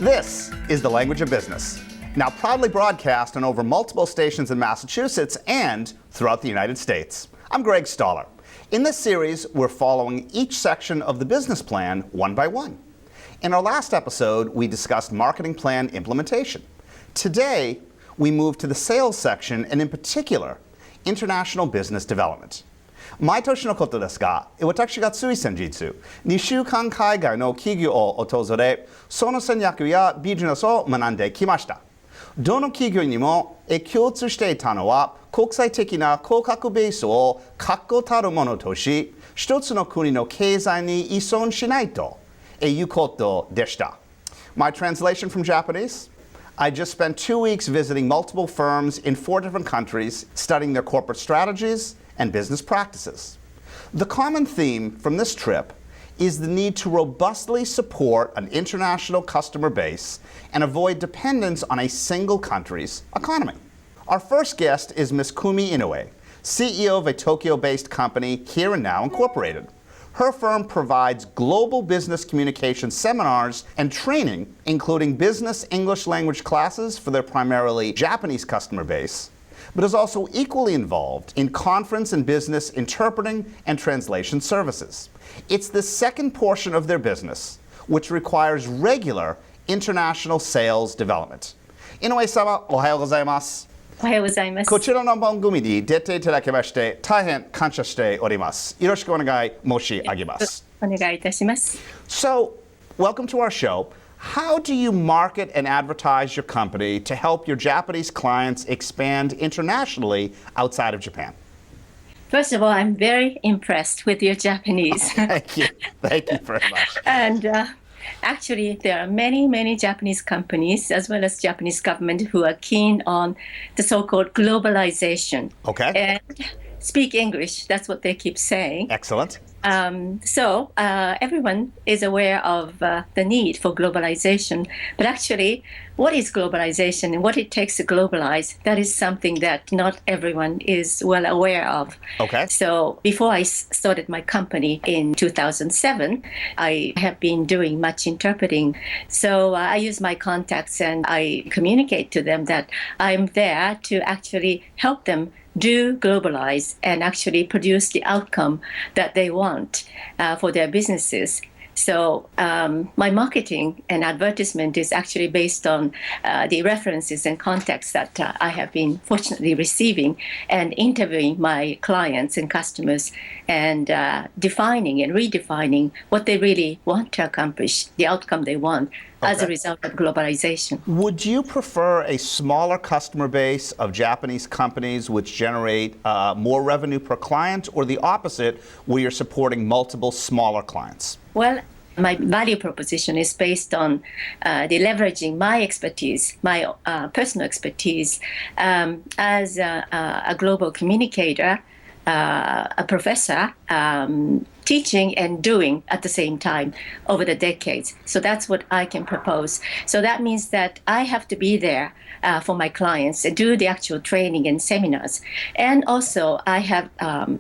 This is The Language of Business, now proudly broadcast on over multiple stations in Massachusetts and throughout the United States. I'm Greg Stoller. In this series, we're following each section of the business plan one by one. In our last episode, we discussed marketing plan implementation. Today, we move to the sales section and in particular, international business development. 毎年のことですが、私がつい先日、2週間海外の企業を訪れ、その戦略やビジネスを学んできました。どの企業にも共通していたのは、国際的な顧客ベースを確固たるものとし、一つの国の経済に依存しないということでした。My translation from Japanese? I just spent 2 weeks visiting multiple firms in 4 different countries, studying their corporate strategies and business practices. The common theme from this trip is the need to robustly support an international customer base and avoid dependence on a single country's economy. Our first guest is Ms. Kumi Inoue, CEO of a Tokyo-based company, Here and Now Incorporated. Her firm provides global business communication seminars and training, including business English language classes for their primarily Japanese customer base, but is also equally involved in conference and business interpreting and translation services. It's the second portion of their business, which requires regular international sales development. Inoue-sama, おはようございます。おはようございます。こちらの番組に出ていただきまして大変感謝しております。よろしくお願い申し上げます。お願いいたします。So, welcome to our show. How do you market and advertise your company to help your Japanese clients expand internationally outside of Japan? First of all, I'm very impressed with your Japanese. Thank you. Thank you very much. And actually, there are many Japanese companies, as well as Japanese government, who are keen on the so-called globalization. Okay. And speak English, that's what they keep saying. Excellent. So everyone is aware of the need for globalization. But actually, what is globalization and what it takes to globalize, that is something that not everyone is well aware of. Okay. So before I started my company in 2007, I have been doing much interpreting. So I use my contacts and I communicate to them that I'm there to actually help them do globalize and actually produce the outcome that they want for their businesses. So my marketing and advertisement is actually based on the references and contacts that I have been fortunately receiving and interviewing my clients and customers and defining and redefining what they really want to accomplish, the outcome they want. Okay. As a result of globalization. Would you prefer a smaller customer base of Japanese companies which generate more revenue per client, or the opposite, where you're supporting multiple smaller clients? Well, my value proposition is based on the leveraging my expertise, my personal expertise as a global communicator, a professor, teaching and doing at the same time over the decades. So that's what I can propose. So that means that I have to be there for my clients and do the actual training and seminars. And also I have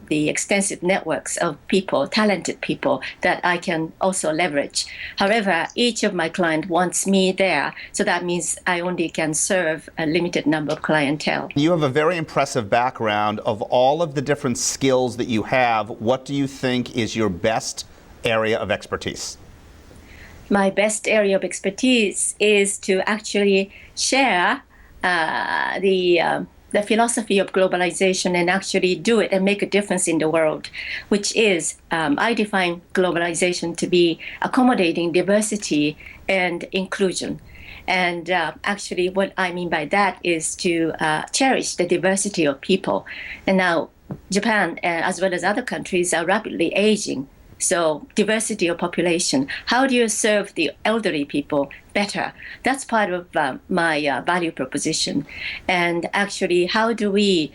the extensive networks of people, talented people that I can also leverage. However, each of my clients wants me there. So that means I only can serve a limited number of clientele. You have a very impressive background. Of all of the different skills that you have, what do you think is your best area of expertise? My best area of expertise is to actually share the philosophy of globalization and actually do it and make a difference in the world, which is, I define globalization to be accommodating diversity and inclusion. And actually what I mean by that is to cherish the diversity of people. And now Japan, as well as other countries, are rapidly aging. So diversity of population. How do you serve the elderly people better? That's part of my value proposition. And actually, how do we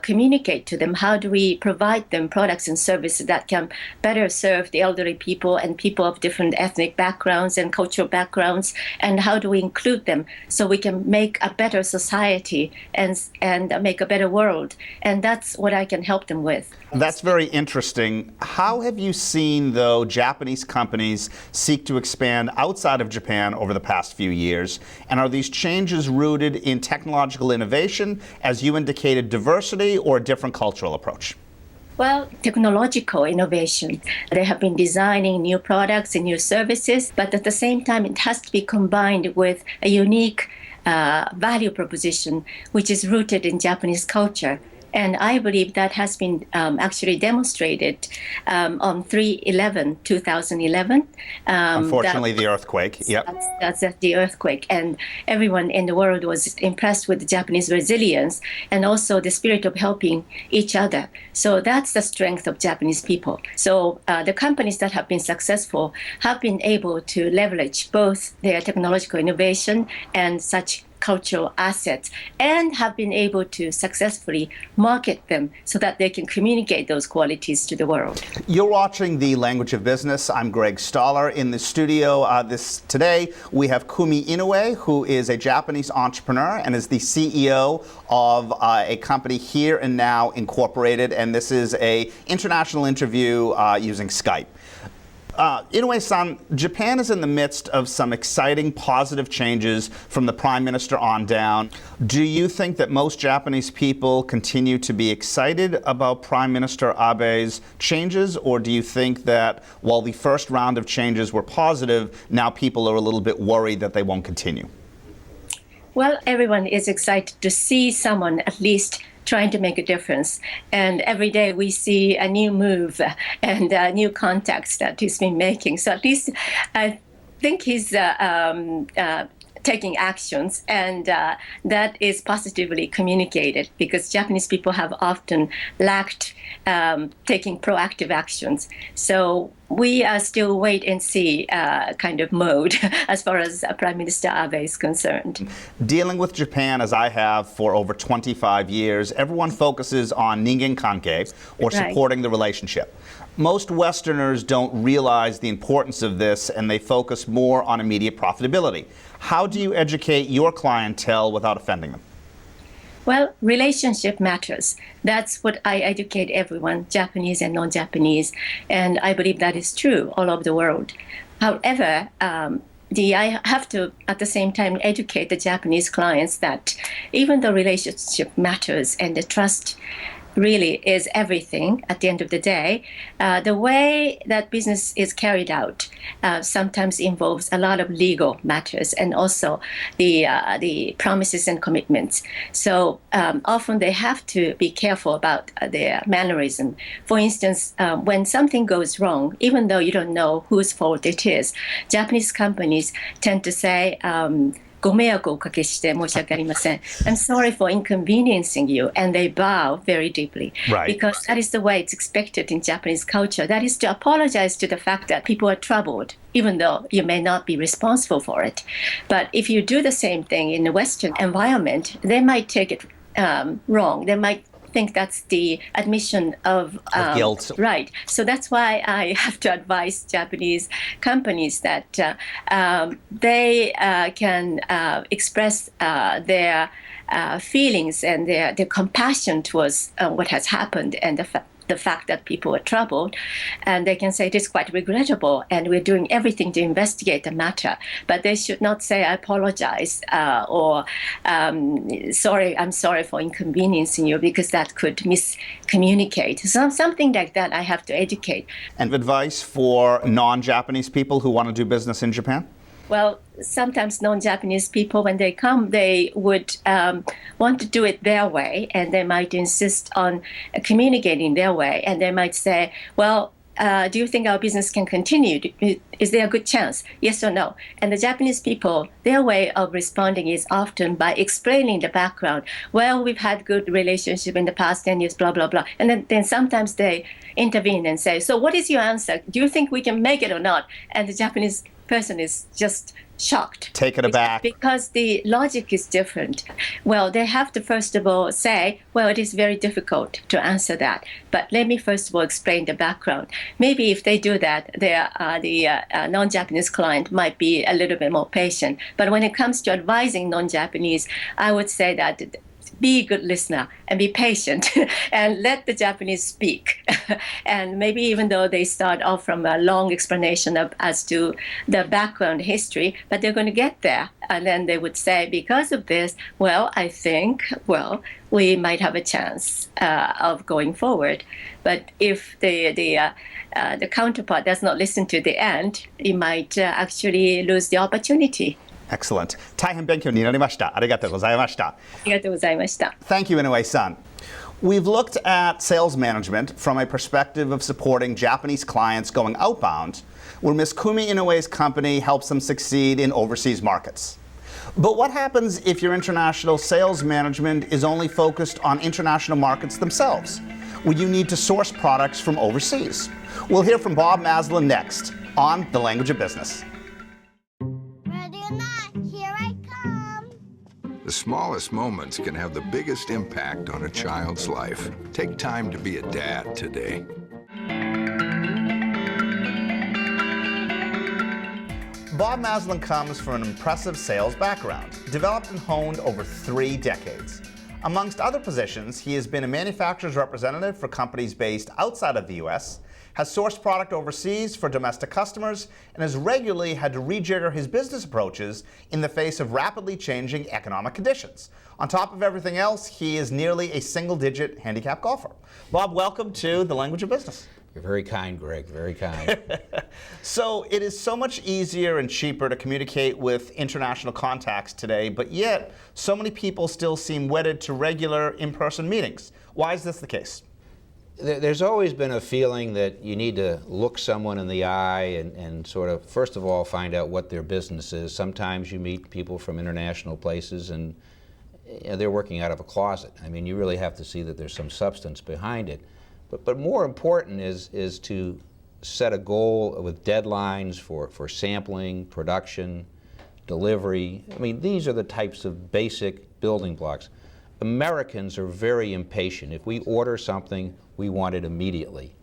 communicate to them? How do we provide them products and services that can better serve the elderly people and people of different ethnic backgrounds and cultural backgrounds? And how do we include them so we can make a better society and make a better world? And that's what I can help them with. That's very interesting. How have you seen, though, Japanese companies seek to expand outside of Japan over the the past few years? And are these changes rooted in technological innovation, as you indicated, diversity, or a different cultural approach? Well, technological innovation. They have been designing new products and new services, but at the same time, it has to be combined with a unique value proposition, which is rooted in Japanese culture. And I believe that has been actually demonstrated on 2011. Unfortunately, the earthquake. Yep. That's the earthquake. And everyone in the world was impressed with the Japanese resilience and also the spirit of helping each other. So that's the strength of Japanese people. So the companies that have been successful have been able to leverage both their technological innovation and such cultural assets, and have been able to successfully market them so that they can communicate those qualities to the world. You're watching The Language of Business. I'm Greg Stoller. In the studio today, we have Kumi Inoue, who is a Japanese entrepreneur and is the CEO of a company Here and Now Incorporated, and this is an international interview using Skype. Inoue-san, Japan is in the midst of some exciting positive changes from the Prime Minister on down. Do you think that most Japanese people continue to be excited about Prime Minister Abe's changes, or do you think that while the first round of changes were positive, now people are a little bit worried that they won't continue? Well, everyone is excited to see someone at least trying to make a difference. And every day we see a new move and new contacts that he's been making. So at least I think he's taking actions, and that is positively communicated, because Japanese people have often lacked taking proactive actions. So we are still wait and see kind of mode as far as Prime Minister Abe is concerned. Dealing with Japan, as I have for over 25 years, everyone focuses on ningen kanke, or supporting the relationship. Most Westerners don't realize the importance of this, and they focus more on immediate profitability. How do you educate your clientele without offending them? Well, relationship matters. That's what I educate everyone, Japanese and non-Japanese, and I believe that is true all over the world. However, I have to, at the same time, educate the Japanese clients that even though relationship matters and the trust really is everything at the end of the day, the way that business is carried out sometimes involves a lot of legal matters, and also the promises and commitments. So often they have to be careful about their mannerism. For instance, when something goes wrong, even though you don't know whose fault it is, Japanese companies tend to say, ご迷惑をおかけして申し訳ありません. I'm sorry for inconveniencing you. And they bow very deeply. Right. Because that is the way it's expected in Japanese culture. That is to apologize to the fact that people are troubled, even though you may not be responsible for it. But if you do the same thing in the Western environment, they might take it wrong. They might think that's the admission of guilt. Right. So that's why I have to advise Japanese companies that they can express their feelings and their compassion towards what has happened, and the fact that people are troubled, and they can say it is quite regrettable and we're doing everything to investigate the matter. But they should not say I apologize or I'm sorry for inconveniencing you, because that could miscommunicate. So something like that I have to educate. And advice for non-Japanese people who want to do business in Japan? Well, sometimes non-Japanese people, when they come, they would want to do it their way, and they might insist on communicating their way. And they might say, well, do you think our business can continue? Is there a good chance? Yes or no? And the Japanese people, their way of responding is often by explaining the background. Well, we've had good relationship in the past 10 years, blah, blah, blah. And then sometimes they intervene and say, so what is your answer? Do you think we can make it or not? And the Japanese person is just shocked. Taken aback. Because the logic is different. Well, they have to first of all say, well, it is very difficult to answer that. But let me first of all explain the background. Maybe if they do that, the non-Japanese client might be a little bit more patient. But when it comes to advising non-Japanese, I would say that be a good listener and be patient and let the Japanese speak. And maybe even though they start off from a long explanation as to the background history, but they're going to get there. And then they would say, because of this, well, I think, well, we might have a chance of going forward. But if the counterpart does not listen to the end, you might actually lose the opportunity. Excellent. 大変勉強になりました。ありがとうございました。ありがとうございました。Thank you, Inoue-san. We've looked at sales management from a perspective of supporting Japanese clients going outbound, where Ms. Kumi Inoue's company helps them succeed in overseas markets. But what happens if your international sales management is only focused on international markets themselves, where you need to source products from overseas? We'll hear from Bob Maslin next on The Language of Business. Ready or not, here I come. The smallest moments can have the biggest impact on a child's life. Take time to be a dad today. Bob Maslin comes from an impressive sales background, developed and honed over 3 decades. Amongst other positions, he has been a manufacturer's representative for companies based outside of the U.S., has sourced product overseas for domestic customers, and has regularly had to rejigger his business approaches in the face of rapidly changing economic conditions. On top of everything else, he is nearly a single-digit handicap golfer. Bob, welcome to The Language of Business. You're very kind, Greg, very kind. So it is so much easier and cheaper to communicate with international contacts today, but yet so many people still seem wedded to regular in-person meetings. Why is this the case? There's always been a feeling that you need to look someone in the eye and sort of, first of all, find out what their business is. Sometimes you meet people from international places and they're working out of a closet. I mean, you really have to see that there's some substance behind it. But more important is to set a goal with deadlines for sampling, production, delivery. I mean, these are the types of basic building blocks. Americans are very impatient. If we order something, we want it immediately.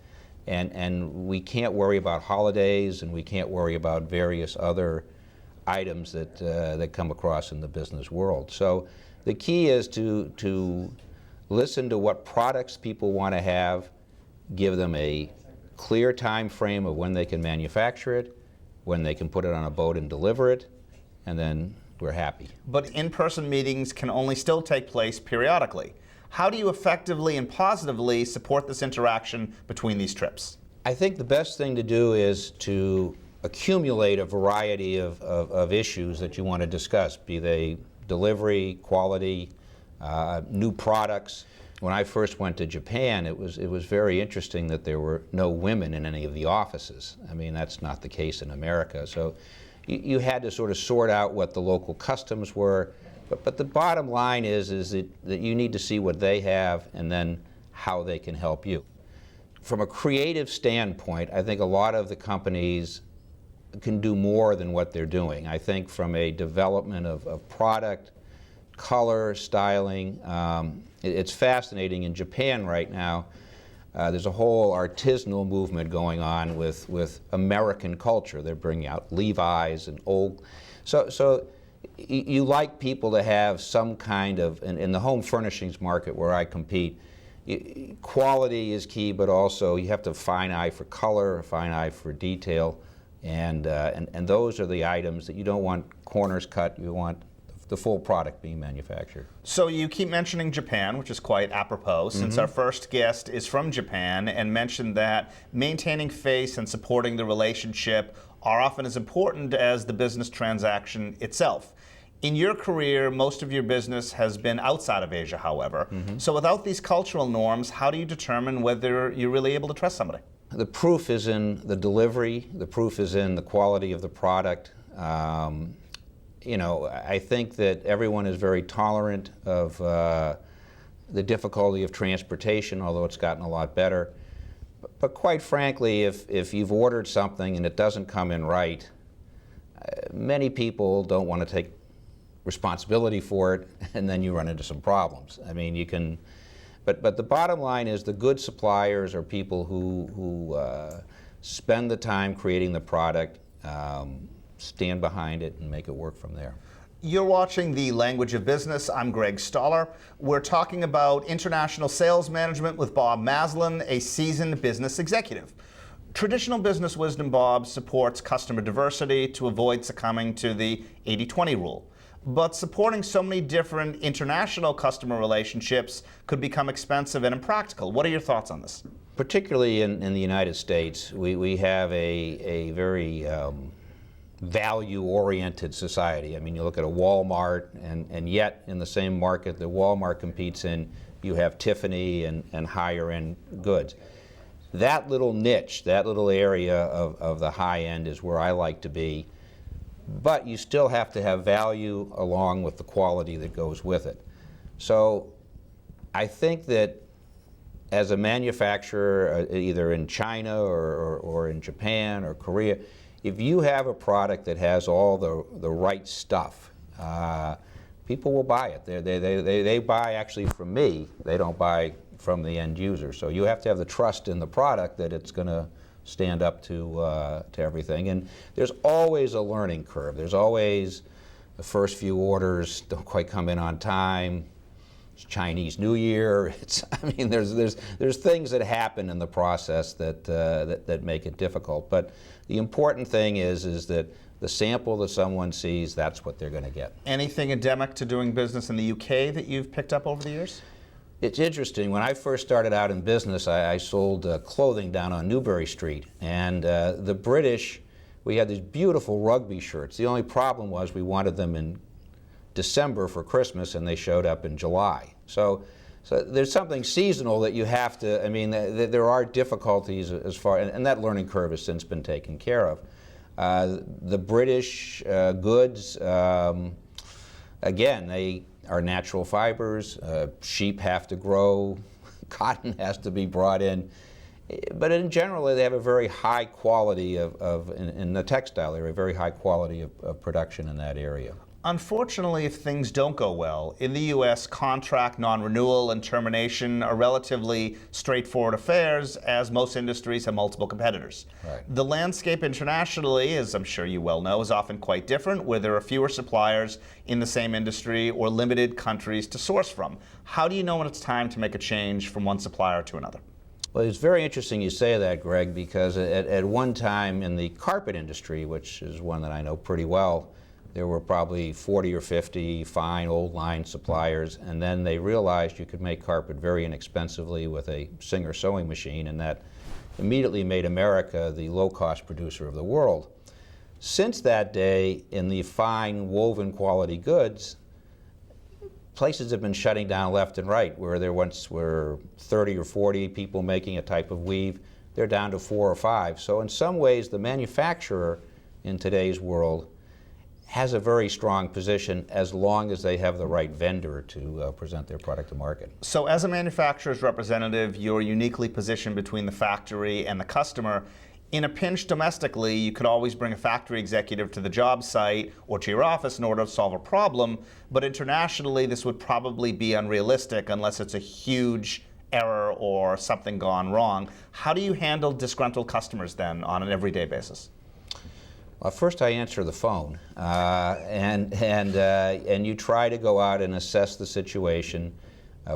And we can't worry about holidays, and we can't worry about various other items that come across in the business world. So the key is to listen to what products people want to have, give them a clear time frame of when they can manufacture it, when they can put it on a boat and deliver it, and then we're happy. But in-person meetings can only still take place periodically. How do you effectively and positively support this interaction between these trips? I think the best thing to do is to accumulate a variety of issues that you want to discuss, be they delivery, quality, new products. When I first went to Japan, it was very interesting that there were no women in any of the offices. I mean, that's not the case in America. So you had to sort of sort out what the local customs were. But the bottom line is that you need to see what they have and then how they can help you. From a creative standpoint, I think a lot of the companies can do more than what they're doing. I think from a development of product, color, styling, it's fascinating. In Japan right now, there's a whole artisanal movement going on with American culture. They're bringing out Levi's and old. So you like people to have some kind of, in the home furnishings market where I compete, quality is key, but also you have to have a fine eye for color, a fine eye for detail, and those are the items that you don't want corners cut. You want the full product being manufactured. So you keep mentioning Japan, which is quite apropos, since our first guest is from Japan and mentioned that maintaining face and supporting the relationship are often as important as the business transaction itself. In your career, most of your business has been outside of Asia, however. So without these cultural norms, how do you determine whether you're really able to trust somebody? The proof is in the delivery. The proof is in the quality of the product. You know, I think that everyone is very tolerant of the difficulty of transportation, although it's gotten a lot better. But quite frankly, if you've ordered something and it doesn't come in right, many people don't want to take responsibility for it, and then you run into some problems. I mean, you can, but the bottom line is the good suppliers are people who spend the time creating the product, stand behind it, and make it work from there. You're watching The Language of Business. I'm Greg Stoller. We're talking about international sales management with Bob Maslin, a seasoned business executive. Traditional business wisdom, Bob, supports customer diversity to avoid succumbing to the 80-20 rule. But supporting so many different international customer relationships could become expensive and impractical. What are your thoughts on this? Particularly in the United States, we have a very value-oriented society. I mean, you look at a Walmart, and yet in the same market that Walmart competes in, you have Tiffany and higher-end goods. That little niche, that little area of the high end is where I like to be, but you still have to have value along with the quality that goes with it. So I think that as a manufacturer, either in China or in Japan or Korea, if you have a product that has all the right stuff, people will buy it. They buy actually from me. They don't buy from the end user. So you have to have the trust in the product that it's going to stand up to everything. And there's always a learning curve. There's always the first few orders don't quite come in on time. It's Chinese New Year. I mean, there's things that happen in the process that make it difficult. But the important thing is that the sample that someone sees, that's what they're going to get. Anything endemic to doing business in the UK that you've picked up over the years? It's interesting. When I first started out in business, I sold clothing down on Newbury Street. And the British, we had these beautiful rugby shirts. The only problem was we wanted them in December for Christmas, and they showed up in July. So there's something seasonal that you have to, I mean, there are difficulties as far, and that learning curve has since been taken care of. The British goods, again, they are natural fibers. Sheep have to grow. Cotton has to be brought in. But in general, they have a very high quality in the textile area, very high quality of production in that area. Unfortunately, if things don't go well, in the U.S., contract non-renewal and termination are relatively straightforward affairs, as most industries have multiple competitors. Right. The landscape internationally, as I'm sure you well know, is often quite different, where there are fewer suppliers in the same industry or limited countries to source from. How do you know when it's time to make a change from one supplier to another? Well, it's very interesting you say that, Greg, because at one time in the carpet industry, which is one that I know pretty well, there were probably 40 or 50 fine old line suppliers, and then they realized you could make carpet very inexpensively with a Singer sewing machine, and that immediately made America the low-cost producer of the world. Since that day, in the fine woven quality goods, places have been shutting down left and right. Where there once were 30 or 40 people making a type of weave, they're down to 4 or 5. So in some ways, the manufacturer in today's world has a very strong position as long as they have the right vendor to present their product to market. So as a manufacturer's representative, you're uniquely positioned between the factory and the customer. In a pinch domestically, you could always bring a factory executive to the job site or to your office in order to solve a problem, but internationally this would probably be unrealistic unless it's a huge error or something gone wrong. How do you handle disgruntled customers then on an everyday basis? Well, first I answer the phone, and you try to go out and assess the situation,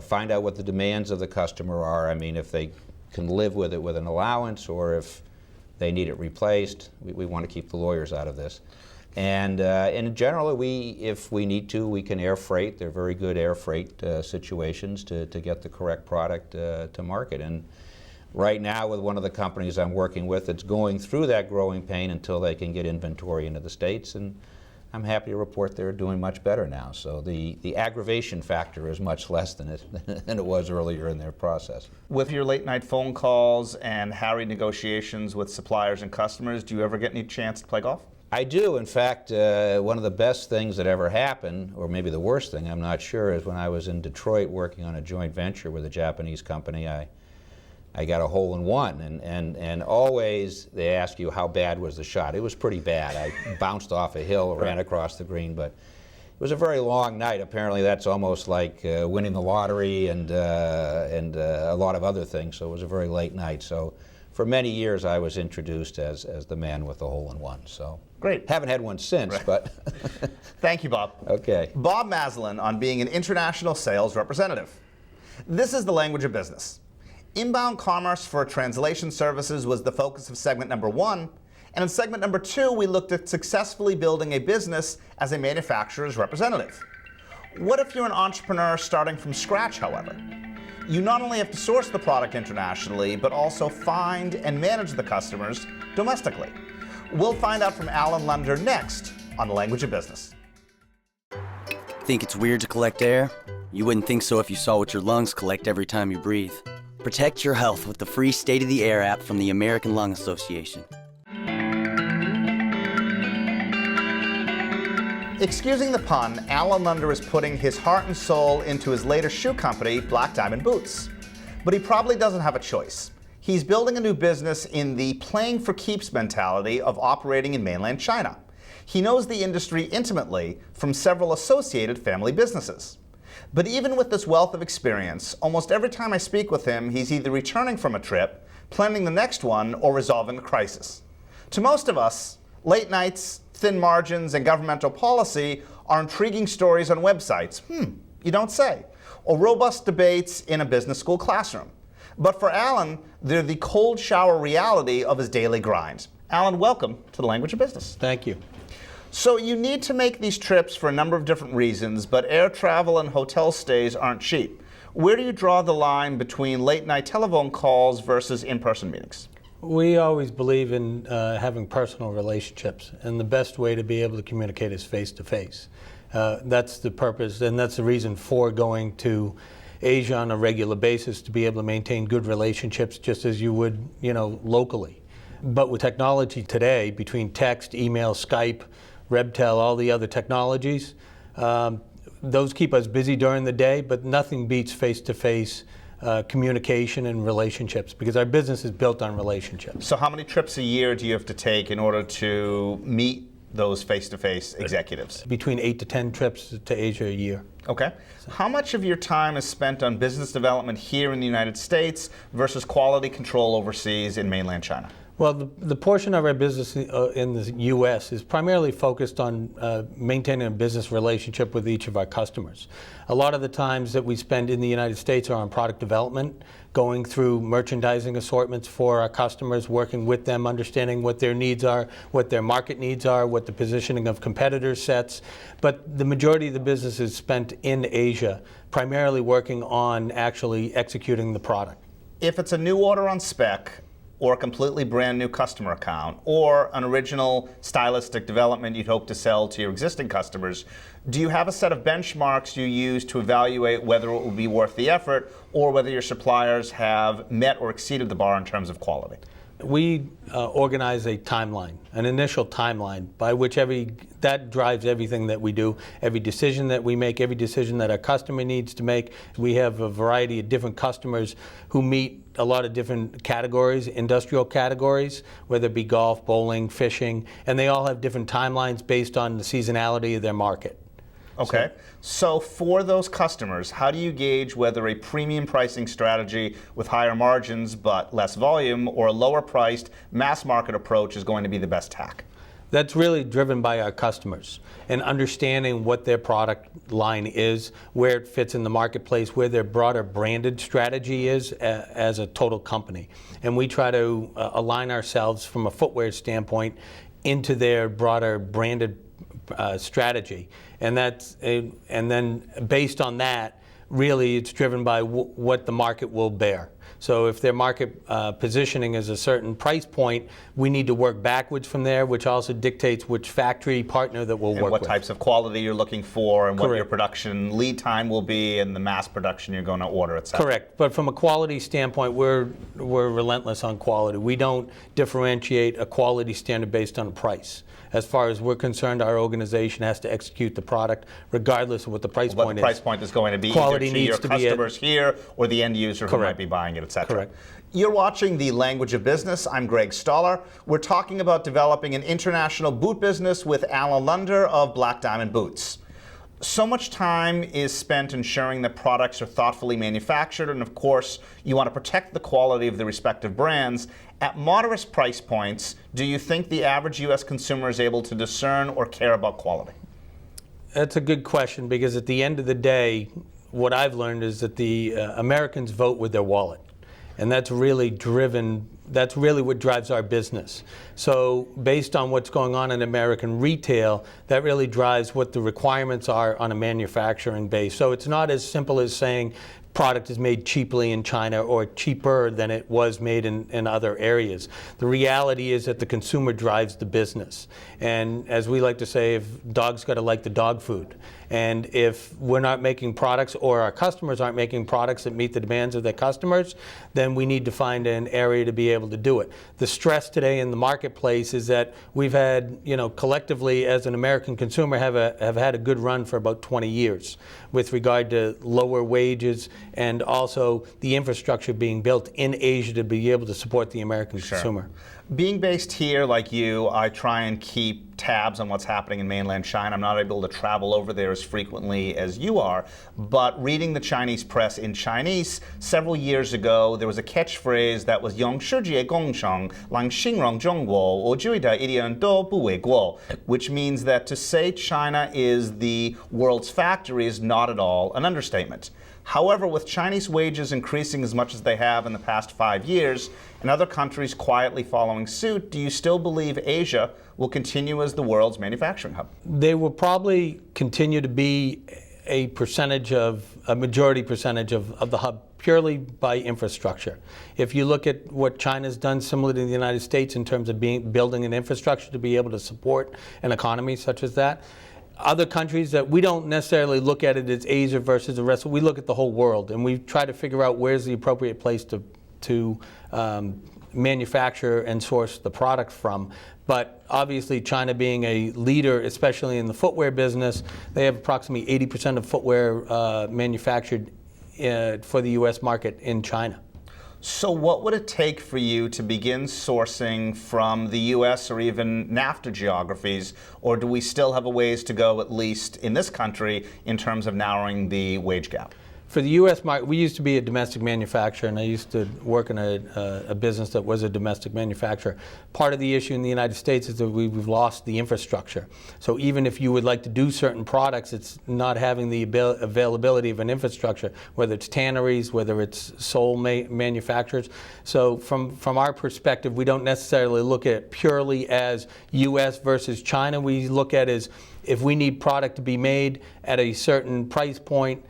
find out what the demands of the customer are. I mean, if they can live with it with an allowance, or if they need it replaced. We want to keep the lawyers out of this. And in general, if we need to, we can air freight. They're very good air freight situations to get the correct product to market. And right now, with one of the companies I'm working with, it's going through that growing pain until they can get inventory into the States. And I'm happy to report they're doing much better now. So the aggravation factor is much less than it was earlier in their process. With your late night phone calls and harried negotiations with suppliers and customers, do you ever get any chance to play golf? I do. In fact, one of the best things that ever happened, or maybe the worst thing, I'm not sure, is when I was in Detroit working on a joint venture with a Japanese company, I got a hole-in-one, and always they ask you how bad was the shot. It was pretty bad. I bounced off a hill, ran across the green, but it was a very long night. Apparently that's almost like winning the lottery and a lot of other things, so it was a very late night. So for many years I was introduced as the man with the hole-in-one. So Great. haven't had one since, but Thank you, Bob. okay. Bob Maslin on being an international sales representative. This is the language of business. Inbound commerce for translation services was the focus of segment number 1, and in segment number 2, we looked at successfully building a business as a manufacturer's representative. What if you're an entrepreneur starting from scratch, however? You not only have to source the product internationally, but also find and manage the customers domestically. We'll find out from Alan Lunder next on The Language of Business. Think it's weird to collect air? You wouldn't think so if you saw what your lungs collect every time you breathe. Protect your health with the free State of the Air app from the American Lung Association. Excusing the pun, Alan Lunder is putting his heart and soul into his latest shoe company, Black Diamond Boots. But he probably doesn't have a choice. He's building a new business in the playing for keeps mentality of operating in mainland China. He knows the industry intimately from several associated family businesses. But even with this wealth of experience, almost every time I speak with him, he's either returning from a trip, planning the next one, or resolving a crisis. To most of us, late nights, thin margins, and governmental policy are intriguing stories on websites. You don't say. Or robust debates in a business school classroom. But for Alan, they're the cold shower reality of his daily grind. Alan, welcome to The Language of Business. Thank you. So you need to make these trips for a number of different reasons, but air travel and hotel stays aren't cheap. Where do you draw the line between late night telephone calls versus in-person meetings? We always believe in having personal relationships, and the best way to be able to communicate is face-to-face. That's the purpose, and that's the reason for going to Asia on a regular basis, to be able to maintain good relationships just as you would, locally. But with technology today, between text, email, Skype, Rebtel, all the other technologies, those keep us busy during the day, but nothing beats face-to-face communication and relationships, because our business is built on relationships. So how many trips a year do you have to take in order to meet those face-to-face executives? Between 8 to 10 trips to Asia a year. Okay. How much of your time is spent on business development here in the United States versus quality control overseas in mainland China? Well, the portion of our business in the U.S. is primarily focused on maintaining a business relationship with each of our customers. A lot of the times that we spend in the United States are on product development, going through merchandising assortments for our customers, working with them, understanding what their needs are, what their market needs are, what the positioning of competitors sets. But the majority of the business is spent in Asia, primarily working on actually executing the product. If it's a new order on spec, or a completely brand new customer account, or an original stylistic development you'd hope to sell to your existing customers, do you have a set of benchmarks you use to evaluate whether it will be worth the effort, or whether your suppliers have met or exceeded the bar in terms of quality? We organize a timeline, an initial timeline, by which that drives everything that we do, every decision that we make, every decision that our customer needs to make. We have a variety of different customers who meet a lot of different categories, industrial categories, whether it be golf, bowling, fishing, and they all have different timelines based on the seasonality of their market. Okay, so for those customers, how do you gauge whether a premium pricing strategy with higher margins but less volume, or a lower priced mass market approach is going to be the best tack? That's really driven by our customers and understanding what their product line is, where it fits in the marketplace, where their broader branded strategy is as a total company. And we try to align ourselves from a footwear standpoint into their broader branded strategy. And then based on that, really it's driven by what the market will bear. So if their market positioning is a certain price point, we need to work backwards from there, which also dictates which factory partner that we'll work with. And what types of quality you're looking for, and Correct. what your production lead time will be, and the mass production you're going to order, etc. Correct. But from a quality standpoint, we're relentless on quality. We don't differentiate a quality standard based on a price. As far as we're concerned, our organization has to execute the product regardless of what the price point is. What the price point is going to be, Quality either to needs your to be customers here or the end user who Correct. might be buying it, etc. Correct. You're watching The Language of Business. I'm Greg Stoller. We're talking about developing an international boot business with Alan Lunder of Black Diamond Boots. So much time is spent ensuring that products are thoughtfully manufactured, and of course, you want to protect the quality of the respective brands. At moderate price points, do you think the average U.S. consumer is able to discern or care about quality? That's a good question, because at the end of the day, what I've learned is that the Americans vote with their wallet. And that's really what drives our business. So based on what's going on in American retail, that really drives what the requirements are on a manufacturing base. So it's not as simple as saying product is made cheaply in China or cheaper than it was made in other areas. The reality is that the consumer drives the business. And as we like to say, if dogs got to like the dog food. And if we're not making products, or our customers aren't making products that meet the demands of their customers, then we need to find an area to be able to do it. The stress today in the marketplace is that we've had, collectively as an American consumer, have had a good run for about 20 years with regard to lower wages and also the infrastructure being built in Asia to be able to support the American consumer. Being based here like you, I try and keep tabs on what's happening in mainland China. I'm not able to travel over there as frequently as you are, but reading the Chinese press in Chinese, several years ago, there was a catchphrase that was 用世界工厂来形容中国，我觉得一点都不为过, which means that to say China is the world's factory is not at all an understatement. However, with Chinese wages increasing as much as they have in the past 5 years, and other countries quietly following suit, do you still believe Asia will continue as the world's manufacturing hub? They will probably continue to be a majority percentage of the hub purely by infrastructure. If you look at what China's done similar to the United States in terms of building an infrastructure to be able to support an economy such as that, other countries that we don't necessarily look at it as Asia versus the rest, we look at the whole world and we try to figure out where's the appropriate place to manufacture and source the product from. But obviously China being a leader, especially in the footwear business, they have approximately 80% of footwear manufactured for the US market in China. So what would it take for you to begin sourcing from the US or even NAFTA geographies, or do we still have a ways to go, at least in this country, in terms of narrowing the wage gap? For the U.S. market, we used to be a domestic manufacturer, and I used to work in a business that was a domestic manufacturer. Part of the issue in the United States is that we've lost the infrastructure. So even if you would like to do certain products, it's not having the availability of an infrastructure, whether it's tanneries, whether it's sole manufacturers. So from our perspective, we don't necessarily look at it purely as U.S. versus China. We look at it as if we need product to be made at a certain price point,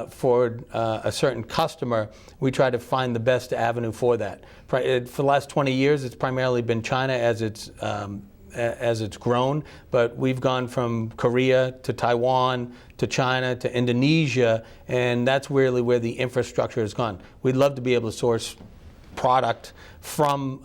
for a certain customer, we try to find the best avenue for that. For the last 20 years, it's primarily been China as it's grown, but we've gone from Korea to Taiwan to China to Indonesia, and that's really where the infrastructure has gone. We'd love to be able to source product from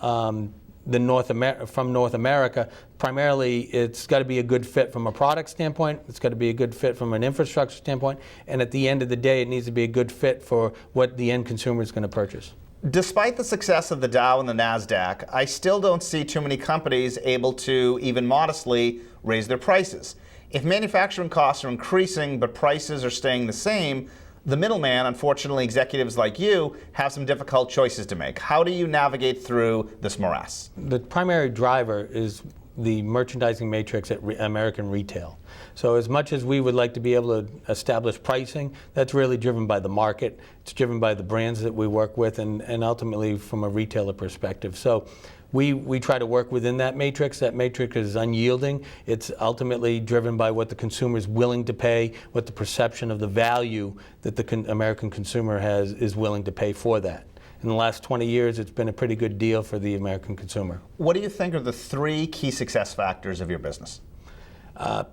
North America. Primarily, it's got to be a good fit from a product standpoint, it's got to be a good fit from an infrastructure standpoint, and at the end of the day, it needs to be a good fit for what the end consumer is going to purchase. Despite the success of the Dow and the NASDAQ, I still don't see too many companies able to even modestly raise their prices. If manufacturing costs are increasing but prices are staying the same, the middleman, unfortunately executives like you, have some difficult choices to make. How do you navigate through this morass? The primary driver is the merchandising matrix at American retail. So as much as we would like to be able to establish pricing, that's really driven by the market. It's driven by the brands that we work with and ultimately from a retailer perspective. So we try to work within that matrix. That matrix is unyielding. It's ultimately driven by what the consumer is willing to pay, what the perception of the value that the American consumer is willing to pay for that. In the last 20 years, it's been a pretty good deal for the American consumer. What do you think are the 3 key success factors of your business?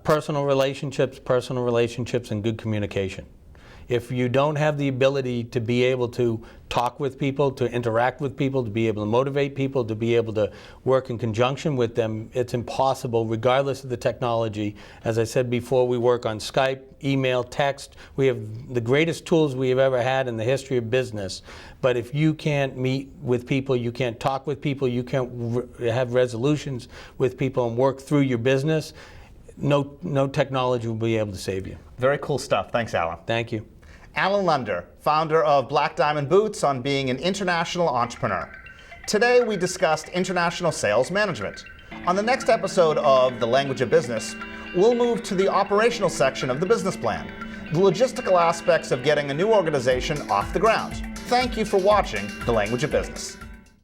Personal relationships, and good communication. If you don't have the ability to be able to talk with people, to interact with people, to be able to motivate people, to be able to work in conjunction with them, it's impossible regardless of the technology. As I said before, we work on Skype, email, text. We have the greatest tools we have ever had in the history of business. But if you can't meet with people, you can't talk with people, you can't have resolutions with people and work through your business, no technology will be able to save you. Very cool stuff. Thanks, Alan. Thank you. Alan Lunder, founder of Black Diamond Boots, on being an international entrepreneur. Today we discussed international sales management. On the next episode of The Language of Business, we'll move to the operational section of the business plan, the logistical aspects of getting a new organization off the ground. Thank you for watching The Language of Business.